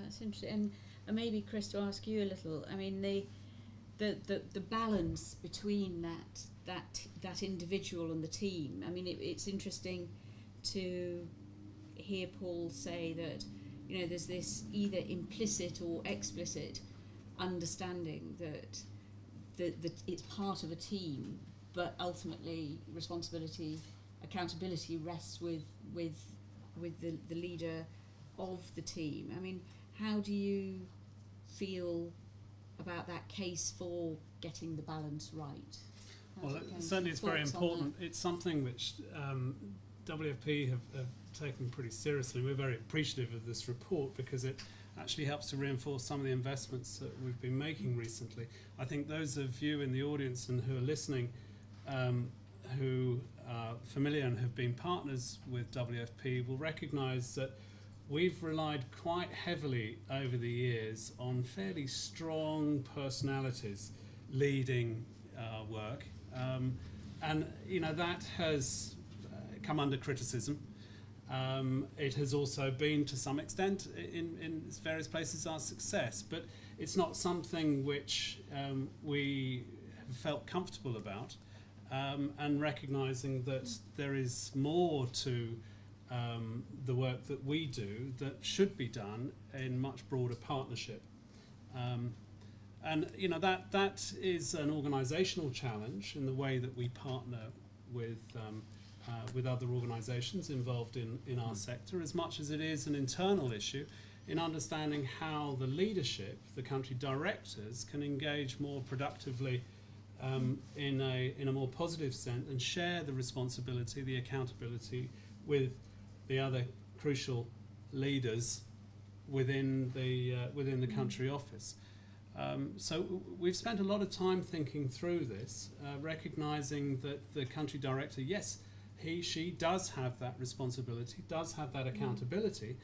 That's interesting. And maybe, Chris, to ask you a little, I mean, the balance between that individual and the team. I mean, it's interesting to hear Paul say that, you know, there's this either implicit or explicit understanding that it's part of a team, but ultimately responsibility, accountability rests with the leader of the team. I mean, how do you feel about that case for getting the balance right? Well, certainly it's very important. It's something which WFP have taken pretty seriously. We're very appreciative of this report because it actually helps to reinforce some of the investments that we've been making recently. I think those of you in the audience and who are listening who are familiar and have been partners with WFP will recognise that we've relied quite heavily over the years on fairly strong personalities leading our work. And you know, that has come under criticism. It has also been, to some extent, in various places, our success, but it's not something which we have felt comfortable about, and recognising that there is more to the work that we do that should be done in much broader partnership. And you know, that is an organisational challenge in the way that we partner with other organisations involved in our sector, as much as it is an internal issue in understanding how the leadership, the country directors, can engage more productively in a more positive sense and share the responsibility, the accountability with the other crucial leaders within the country office. So we've spent a lot of time thinking through this, recognising that the country director, yes, she does have that responsibility, does have that accountability,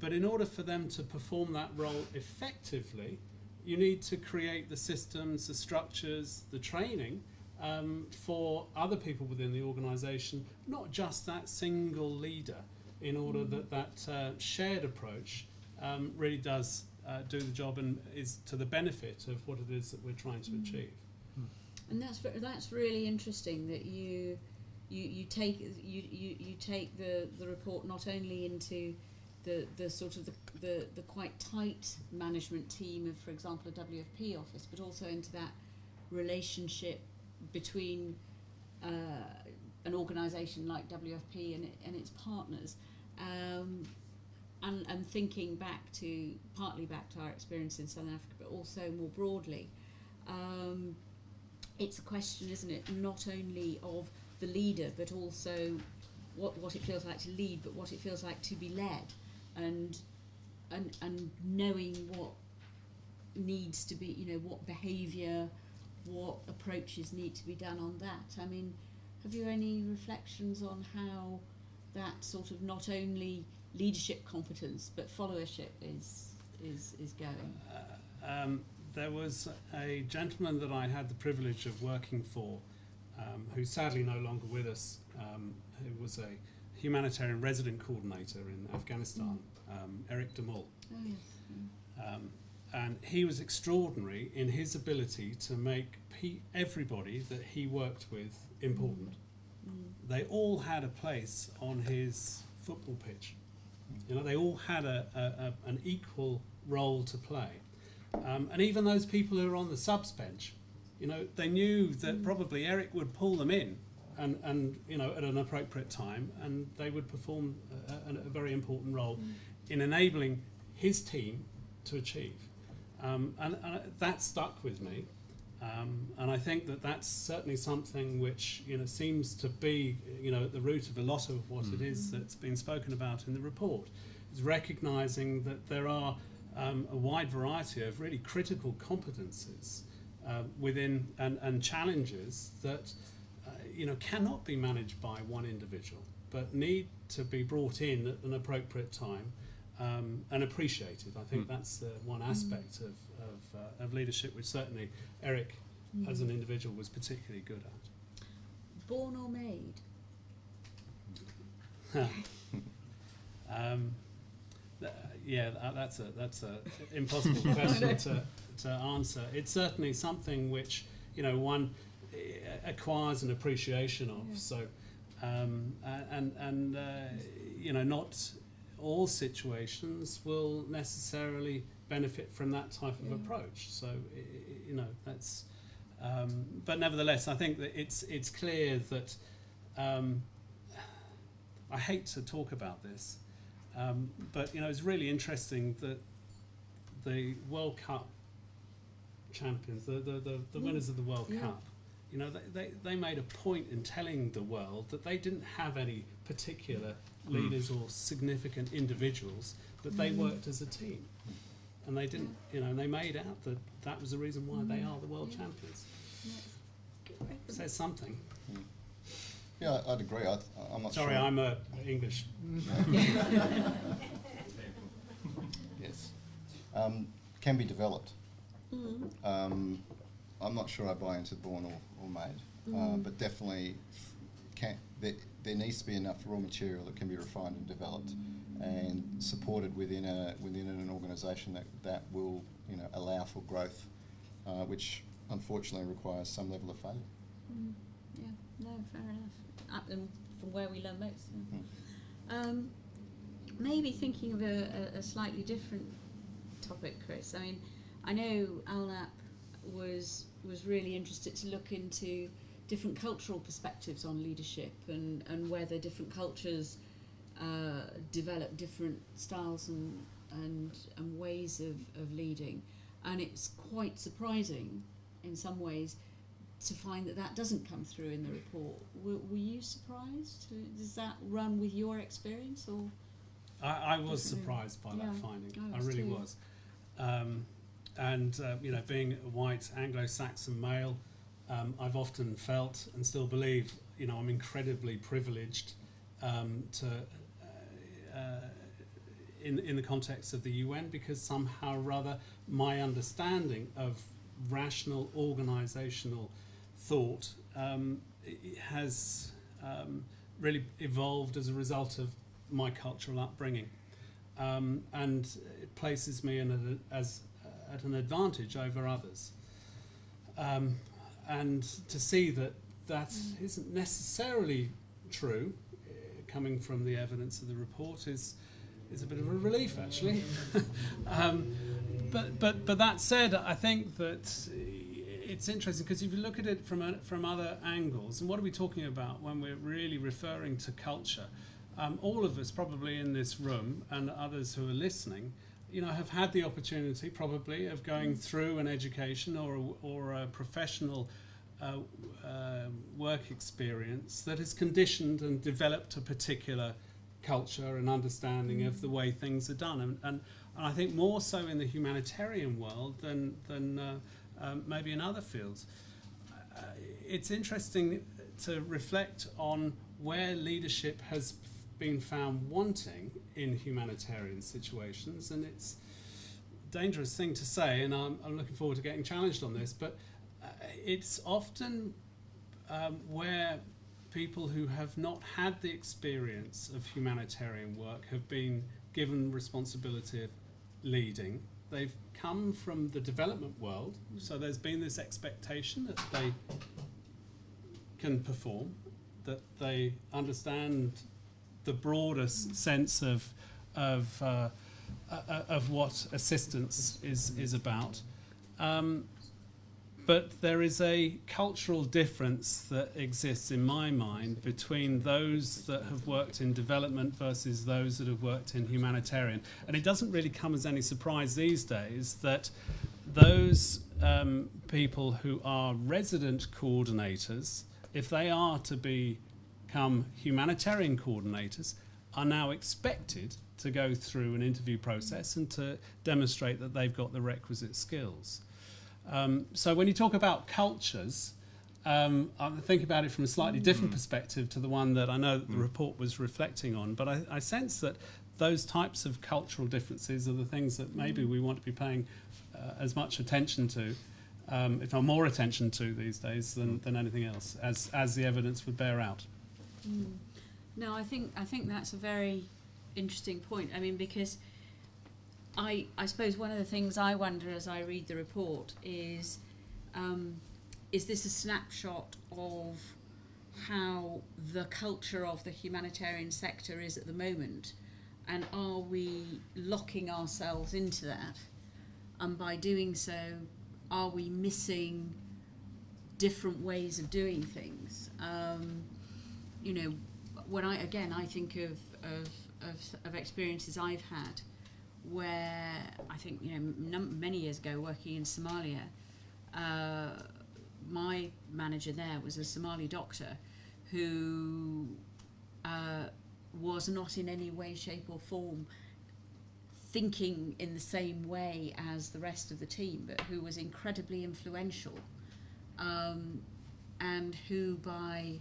but in order for them to perform that role effectively, you need to create the systems, the structures, the training for other people within the organisation, not just that single leader, in order that shared approach really does do the job and is to the benefit of what it is that we're trying to achieve. And that's really interesting that you take the report not only into the sort of the quite tight management team of, for example, a WFP office, but also into that relationship between an organisation like WFP and its partners, and thinking partly back to our experience in Southern Africa, but also more broadly, it's a question, isn't it, not only of the leader, but also what it feels like to lead, but what it feels like to be led, and knowing what needs to be, you know, what behaviour, what approaches need to be done on that. I mean, have you any reflections on how that sort of not only leadership competence but followership is going? There was a gentleman that I had the privilege of working for, who's sadly no longer with us, who was a humanitarian resident coordinator in Afghanistan, Eric Demol. Oh, yes. And he was extraordinary in his ability to make everybody that he worked with important. They all had a place on his football pitch. You know, they all had an equal role to play. And even those people who were on the subs bench, you know, they knew that probably Eric would pull them in and you know, at an appropriate time, and they would perform a very important role in enabling his team to achieve. And that stuck with me. And I think that that's certainly something which, you know, seems to be, you know, at the root of a lot of what it is that's been spoken about in the report, is recognising that there are a wide variety of really critical competences within and challenges that you know, cannot be managed by one individual, but need to be brought in at an appropriate time and appreciated. I think that's one aspect of leadership, which certainly Eric, as an individual, was particularly good at. Born or made? That's a impossible question to answer. It's certainly something which one acquires an appreciation of. Yeah. So, not all situations will necessarily benefit from that type of approach. So, that's. But nevertheless, I think that it's clear that I hate to talk about this, but it's really interesting that the World Cup champions, the winners of the World Cup, they made a point in telling the world that they didn't have any particular leaders or significant individuals, but they worked as a team. And they didn't, and they made out that that was the reason why they are the world champions. Says something. Yeah, I'd agree. I'm not Sorry, sure. I'm English. Yes. Can be developed. I'm not sure I buy into born or made, but definitely there needs to be enough raw material that can be refined and developed and supported within an organisation that will allow for growth, which unfortunately requires some level of failure. Yeah, no, fair enough. And from where we learn most. Yeah. Maybe thinking of a slightly different topic, Chris. I mean, I know ALNAP was really interested to look into different cultural perspectives on leadership and whether different cultures develop different styles and ways of leading. And it's quite surprising in some ways to find that doesn't come through in the report. Were you surprised? Does that run with your experience? Or I was surprised by that finding. I really was. Being a white Anglo-Saxon male, I've often felt and still believe, I'm incredibly privileged in the context of the UN, because somehow or other my understanding of rational organisational thought has really evolved as a result of my cultural upbringing, and it places me at an advantage over others. And to see that isn't necessarily true, coming from the evidence of the report, is a bit of a relief, actually. But that said, I think that it's interesting because if you look at it from other angles, and what are we talking about when we're really referring to culture? All of us probably in this room and others who are listening, have had the opportunity probably of going through an education or a professional work experience that has conditioned and developed a particular culture and understanding of the way things are done, and I think more so in the humanitarian world than maybe in other fields. It's interesting to reflect on where leadership has been found wanting in humanitarian situations, and it's a dangerous thing to say, and I'm looking forward to getting challenged on this, but it's often where people who have not had the experience of humanitarian work have been given responsibility of leading. They've come from the development world, so there's been this expectation that they can perform, that they understand the broadest sense of what assistance is about. But there is a cultural difference that exists in my mind between those that have worked in development versus those that have worked in humanitarian. And it doesn't really come as any surprise these days that those people who are resident coordinators, if they are to become humanitarian coordinators, are now expected to go through an interview process and to demonstrate that they've got the requisite skills. So when you talk about cultures, I'm thinking about it from a slightly different perspective to the one that I know that the report was reflecting on, but I sense that those types of cultural differences are the things that maybe we want to be paying as much attention to, if not more attention to these days than anything else, as the evidence would bear out. No, I think that's a very interesting point. I mean, because I suppose one of the things I wonder as I read the report is this a snapshot of how the culture of the humanitarian sector is at the moment, and are we locking ourselves into that? And by doing so, are we missing different ways of doing things? You know, when I think of experiences I've had where I think, you know, many years ago working in Somalia, my manager there was a Somali doctor who was not in any way, shape or form thinking in the same way as the rest of the team, but who was incredibly influential, and who by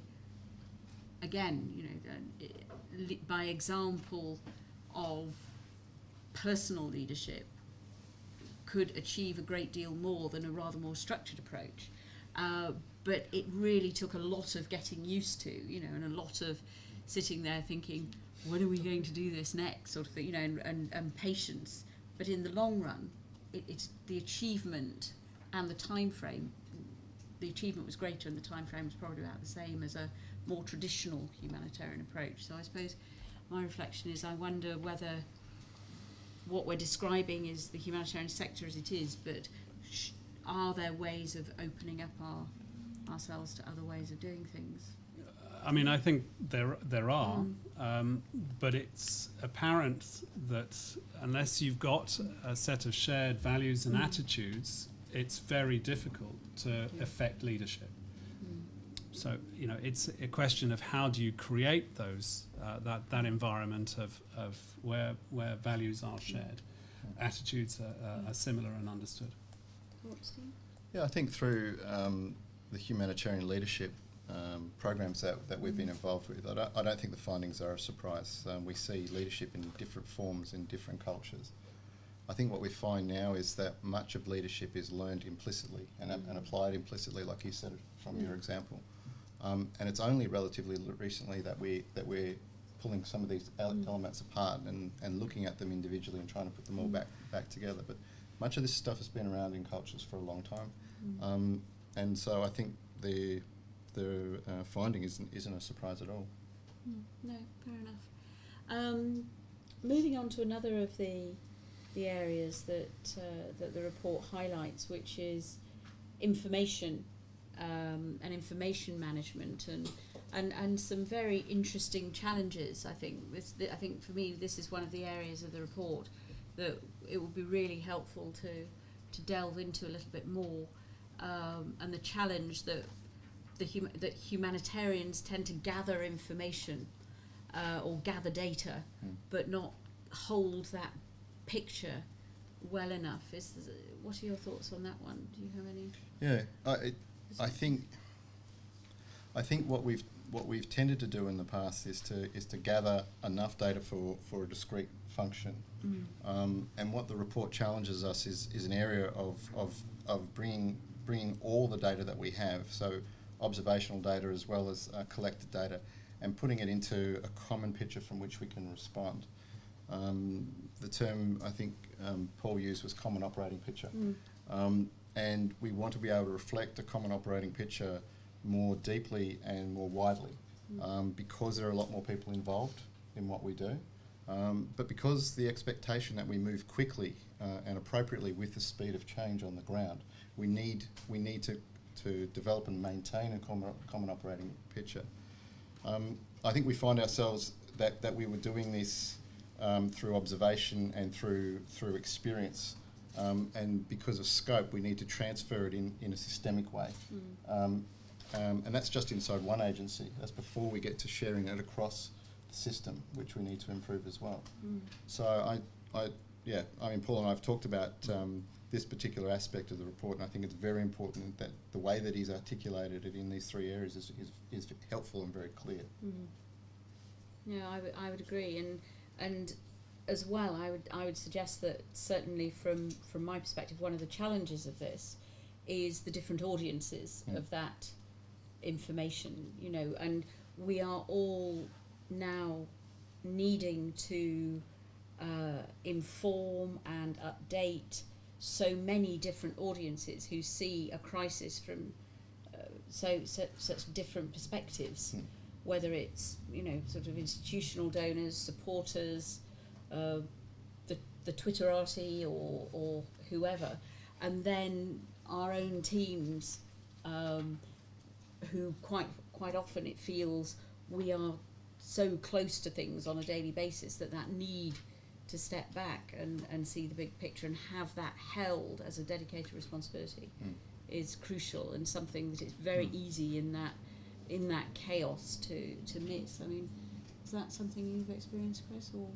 example of personal leadership could achieve a great deal more than a rather more structured approach. But it really took a lot of getting used to, you know, and a lot of sitting there thinking, when are we going to do this next, sort of thing, you know, and patience. But in the long run, it's the achievement and the time frame. The achievement was greater and the time frame was probably about the same as a more traditional humanitarian approach. So I suppose my reflection is, I wonder whether what we're describing is the humanitarian sector as it is, but are there ways of opening up ourselves to other ways of doing things? I mean, I think there are, but it's apparent that unless you've got a set of shared values and attitudes, it's very difficult to affect leadership. So, you know, it's a question of how do you create those that environment of where values are shared, attitudes are similar and understood. Yeah, I think through the humanitarian leadership programs that we've been involved with, I don't think the findings are a surprise. We see leadership in different forms in different cultures. I think what we find now is that much of leadership is learned implicitly and applied implicitly, like you said from your example. And it's only relatively recently that we're pulling some of these elements apart and looking at them individually and trying to put them all back together. But much of this stuff has been around in cultures for a long time, and so I think the finding isn't a surprise at all. No, fair enough. Moving on to another of the areas that the report highlights, which is information and information management, and some very interesting challenges. I think for me this is one of the areas of the report that it would be really helpful to delve into a little bit more, and the challenge that that humanitarians tend to gather information or gather data, but not hold that picture well enough. What are your thoughts on that one? Do you have any? Yeah, I think what we've tended to do in the past is to gather enough data for a discrete function, and what the report challenges us is an area of bringing all the data that we have, so observational data as well as collected data, and putting it into a common picture from which we can respond. The term I think Paul used was common operating picture, and we want to be able to reflect a common operating picture more deeply and more widely, because there are a lot more people involved in what we do, but because the expectation that we move quickly and appropriately with the speed of change on the ground, we need to develop and maintain a common operating picture. I think we find ourselves that we were doing this through observation and through experience, and because of scope we need to transfer it in a systemic way, and that's just inside one agency. That's before we get to sharing it across the system, which we need to improve as well. So I mean, Paul and I have talked about this particular aspect of the report, and I think it's very important that the way that he's articulated it in these three areas is helpful and very clear. Yeah, I would agree, and as well, I would suggest that certainly from my perspective, one of the challenges of this is the different audiences of that information, you know, and we are all now needing to inform and update so many different audiences who see a crisis from such different perspectives, whether it's, you know, sort of institutional donors, supporters, the Twitterati or whoever, and then our own teams, who quite often it feels we are so close to things on a daily basis that need to step back and see the big picture and have that held as a dedicated responsibility is crucial, and something that it's very easy in that chaos to miss. I mean, is that something you've experienced, Chris, or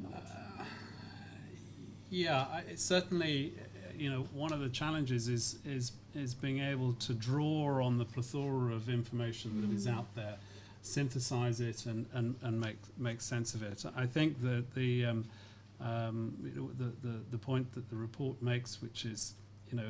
not? It's certainly, you know, one of the challenges is being able to draw on the plethora of information that is out there, synthesize it and make sense of it. I think that the point that the report makes, which is, you know,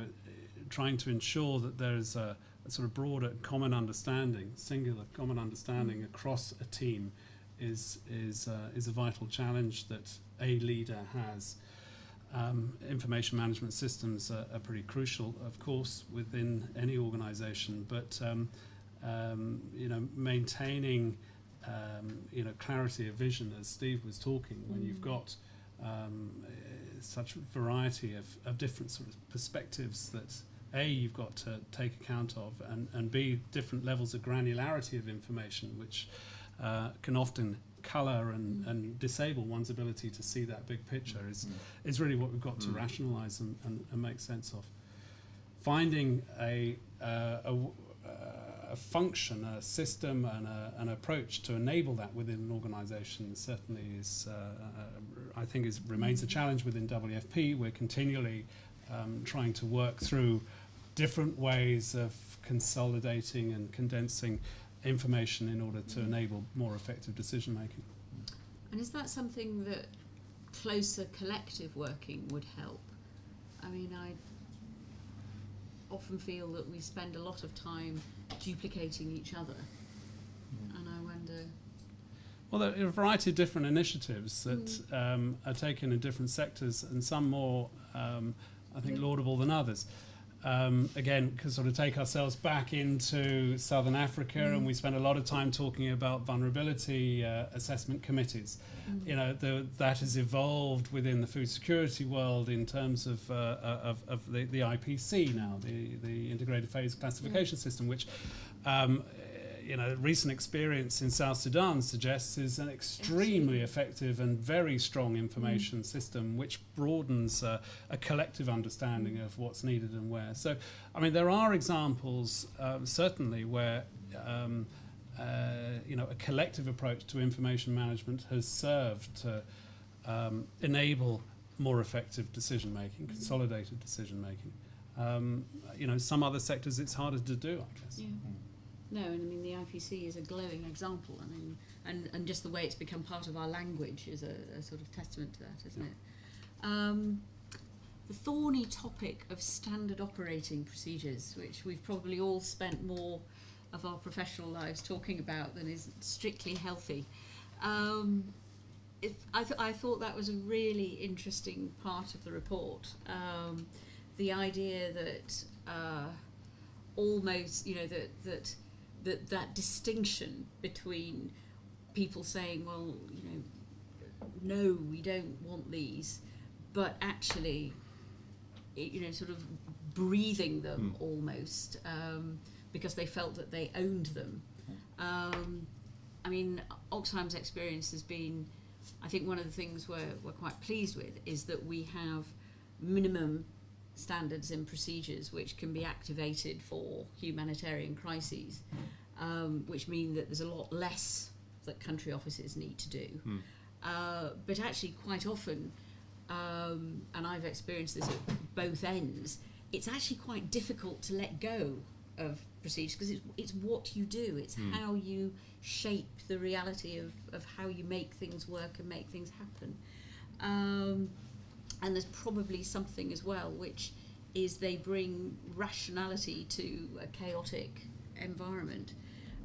trying to ensure that there is a sort of broader common understanding, singular common understanding across a team, is a vital challenge that a leader has. Information management systems are pretty crucial, of course, within any organisation, but you know, maintaining you know, clarity of vision, as Steve was talking, when you've got such a variety of different sort of perspectives that A, you've got to take account of, and B, different levels of granularity of information, which can often colour and disable one's ability to see that big picture, is really what we've got to rationalise and make sense of. Finding a function, a system, and an approach to enable that within an organisation certainly is, I think, remains a challenge within WFP. We're continually trying to work through different ways of consolidating and condensing information in order to enable more effective decision making. And is that something that closer collective working would help? I mean, I often feel that we spend a lot of time duplicating each other, and I wonder... Well, there are a variety of different initiatives that are taken in different sectors, and some more, I think, laudable than others. Again, can sort of take ourselves back into Southern Africa, and we spend a lot of time talking about vulnerability assessment committees. You know, that has evolved within the food security world in terms of the IPC now, the Integrated Phase Classification System, which you know, recent experience in South Sudan suggests is an extremely effective and very strong information system, which broadens a collective understanding of what's needed and where. So, I mean, there are examples certainly where you know, a collective approach to information management has served to enable more effective decision making, consolidated decision making. You know, some other sectors it's harder to do, I guess. Yeah. No, and I mean, the IPC is a glowing example. I mean, and just the way it's become part of our language is a sort of testament to that, isn't it? The thorny topic of standard operating procedures, which we've probably all spent more of our professional lives talking about than is strictly healthy. I thought that was a really interesting part of the report. The idea that almost, you know, that distinction between people saying, well, you know, no, we don't want these, but actually, you know, sort of breathing them almost, because they felt that they owned them. I mean, Oxfam's experience has been, I think one of the things we're quite pleased with is that we have minimum standards and procedures which can be activated for humanitarian crises, which mean that there's a lot less that country offices need to do. But actually quite often, and I've experienced this at both ends, it's actually quite difficult to let go of procedures because it's what you do, it's how you shape the reality of how you make things work and make things happen. And there's probably something as well, which is they bring rationality to a chaotic environment.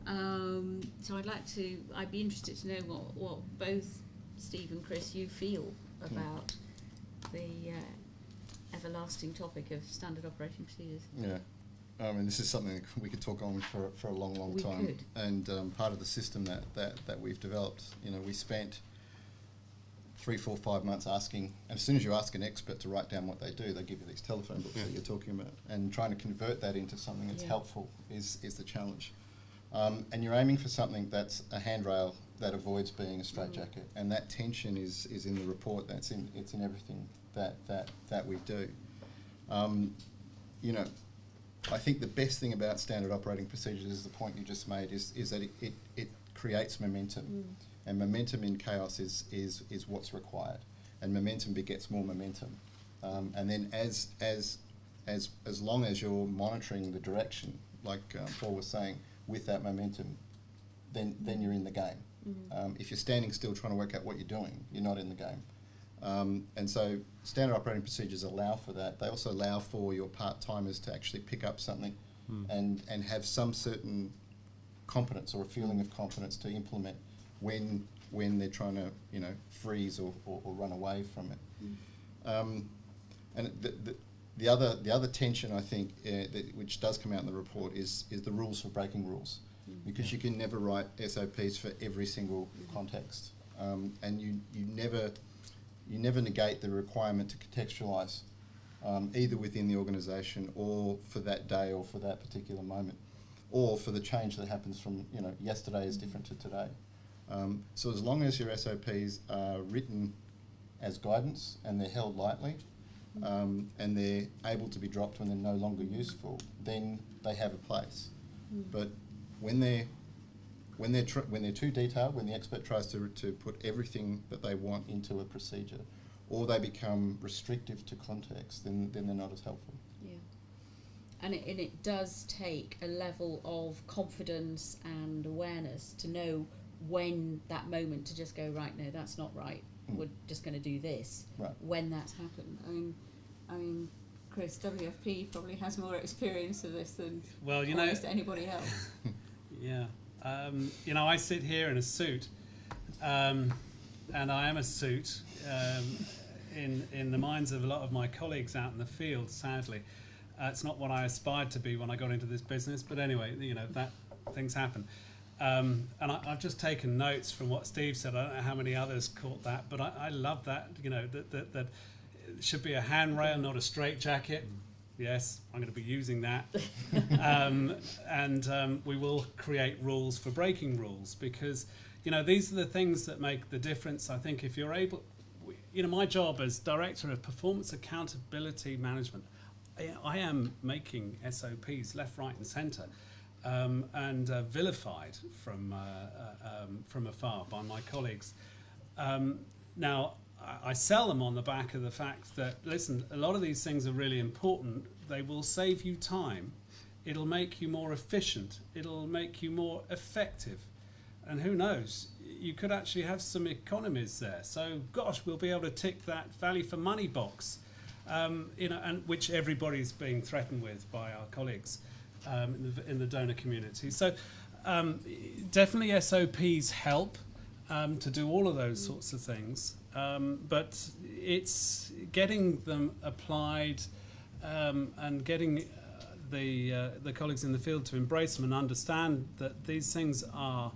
So I'd be interested to know what both Steve and Chris, you feel about the everlasting topic of standard operating procedures. Yeah. I mean, this is something we could talk on for a long time. We could. And part of the system that we've developed, we spent 3, 4, 5 months asking, and as soon as you ask an expert to write down what they do, they give you these telephone books that you're talking about, and trying to convert that into something that's helpful is the challenge. And you're aiming for something that's a handrail that avoids being a straitjacket, and that tension is in the report. It's in everything that we do. I think the best thing about standard operating procedures is the point you just made, is that it creates momentum, and momentum in chaos is what's required, and momentum begets more momentum, and then as long as you're monitoring the direction, like Paul was saying, with that momentum, then you're in the game. If you're standing still trying to work out what you're doing, you're not in the game. And so standard operating procedures allow for that. They also allow for your part-timers to actually pick up something and have some certain competence or a feeling of competence to implement when they're trying to freeze or run away from it. And the other tension, I think, which does come out in the report is the rules for breaking rules, because you can never write SOPs for every single context, and you never negate the requirement to contextualise, either within the organisation or for that day or for that particular moment, or for the change that happens from yesterday is different to today. So as long as your SOPs are written as guidance and they're held lightly, and they're able to be dropped when they're no longer useful, then they have a place. But when they're too detailed, when the expert tries to put everything that they want into a procedure, or they become restrictive to context, then they're not as helpful. Yeah, and it does take a level of confidence and awareness to know when that moment to just go, right, no, that's not right. We're just going to do this. Right. When that's happened, I mean, Chris, WFP probably has more experience of this than almost anybody else. Yeah. I sit here in a suit, and I am a suit in the minds of a lot of my colleagues out in the field, sadly. It's not what I aspired to be when I got into this business, but anyway, that things happen. And I've just taken notes from what Steve said. I don't know how many others caught that, but I love that, that it should be a handrail, not a straitjacket. Yes, I'm going to be using that. And we will create rules for breaking rules, because, these are the things that make the difference. I think if you're able, my job as Director of Performance Accountability Management, I am making SOPs left, right and centre, and vilified from afar by my colleagues. Now, I sell them on the back of the fact that, listen, a lot of these things are really important. They will save you time. It'll make you more efficient. It'll make you more effective. And who knows, you could actually have some economies there. So, gosh, we'll be able to tick that value for money box, and which everybody's being threatened with by our colleagues in the donor community. So, definitely SOPs help to do all of those sorts of things. But it's getting them applied and getting the colleagues in the field to embrace them and understand that these things are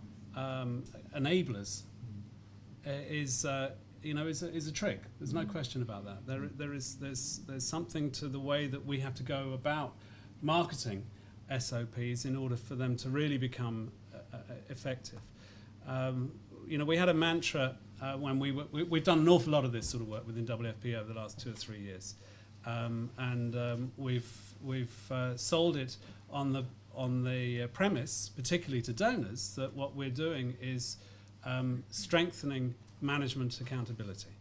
enablers is a trick. There's no question about that. There's something to the way that we have to go about marketing SOPs in order for them to really become effective. We had a mantra when we've done an awful lot of this sort of work within WFP over the last 2 or 3 years, and we've sold it on the premise, particularly to donors, that what we're doing is strengthening management accountability.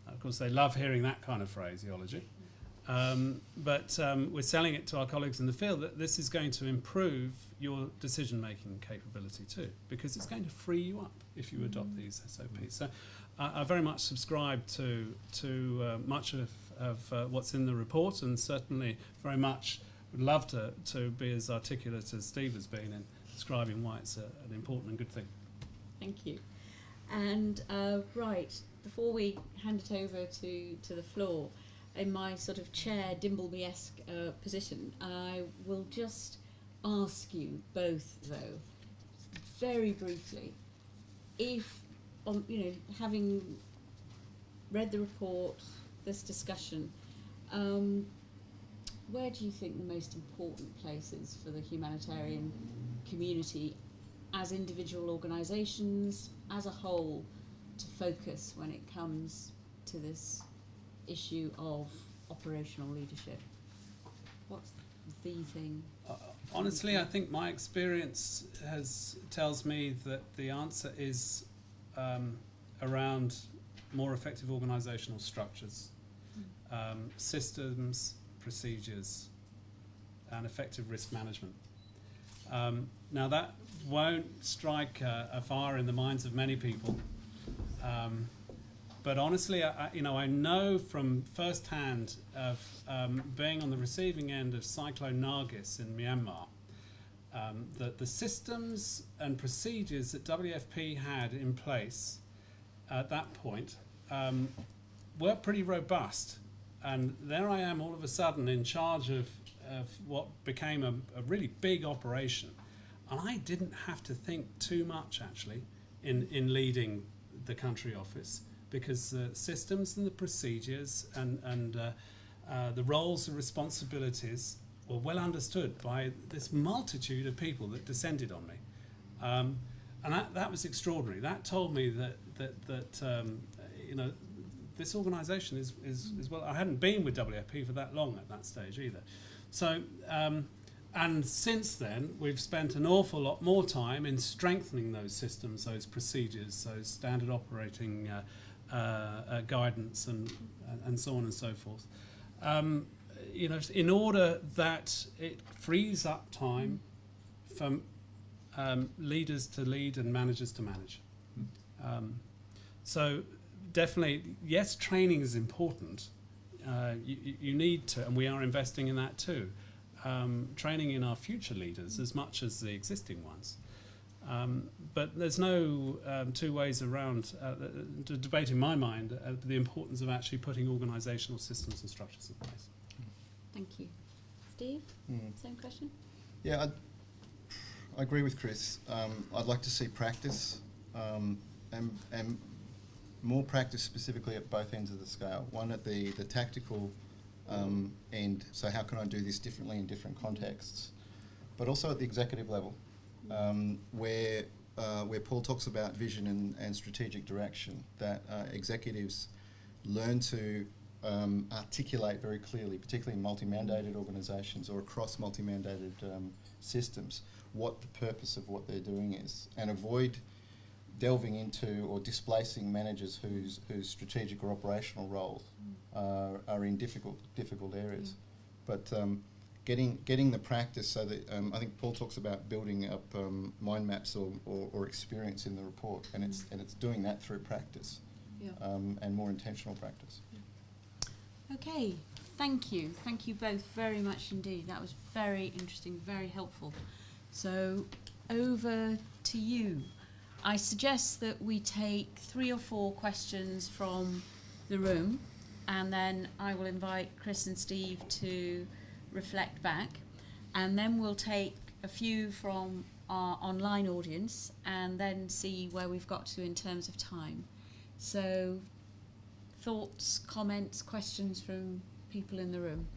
Of course, they love hearing that kind of phraseology, but we're selling it to our colleagues in the field that this is going to improve your decision-making capability too, because it's going to free you up if you adopt these SOPs. So I very much subscribe to much of what's in the report, and certainly very much would love to be as articulate as Steve has been in describing why it's an important and good thing. Thank you. And right, before we hand it over to the floor, in my sort of chair Dimbleby-esque position, I will just ask you both, though, very briefly, if, having read the report, this discussion, where do you think the most important place is for the humanitarian community as individual organisations, as a whole, to focus when it comes to this issue of operational leadership? What's the thing? Honestly, I think my experience tells me that the answer is around more effective organisational structures, systems, procedures, and effective risk management. Now that won't strike a fire in the minds of many people, but honestly, I know from first hand of being on the receiving end of Cyclone Nargis in Myanmar, that the systems and procedures that WFP had in place at that point were pretty robust. And there I am all of a sudden in charge of what became a really big operation. And I didn't have to think too much, actually, in leading the country office, because the systems and the procedures and the roles and responsibilities were well understood by this multitude of people that descended on me. And that was extraordinary. That told me that this organisation is well. I hadn't been with WFP for that long at that stage either. So, and since then, we've spent an awful lot more time in strengthening those systems, those procedures, those standard operating guidance, and so on and so forth. In order that it frees up time for leaders to lead and managers to manage. So definitely, yes, training is important. You need to, and we are investing in that too, training in our future leaders as much as the existing ones. But there's no two ways around the debate in my mind the importance of actually putting organisational systems and structures in place. Thank you. Steve, same question? Yeah, I agree with Chris. I'd like to see practice and more practice specifically at both ends of the scale. One at the tactical end, so how can I do this differently in different contexts, but also at the executive level, where Paul talks about vision and strategic direction, that executives learn to articulate very clearly, particularly in multi-mandated organisations or across multi-mandated systems, what the purpose of what they're doing is, and avoid delving into or displacing managers whose strategic or operational roles are in difficult areas. But getting the practice so that I think Paul talks about building up mind maps or experience in the report, and it's doing that through practice, and more intentional practice. Okay, thank you both very much indeed. That was very interesting, very helpful. So over to you. I suggest that we take 3 or 4 questions from the room, and then I will invite Chris and Steve to reflect back, and then we'll take a few from our online audience and then see where we've got to in terms of time. So thoughts, comments, questions from people in the room?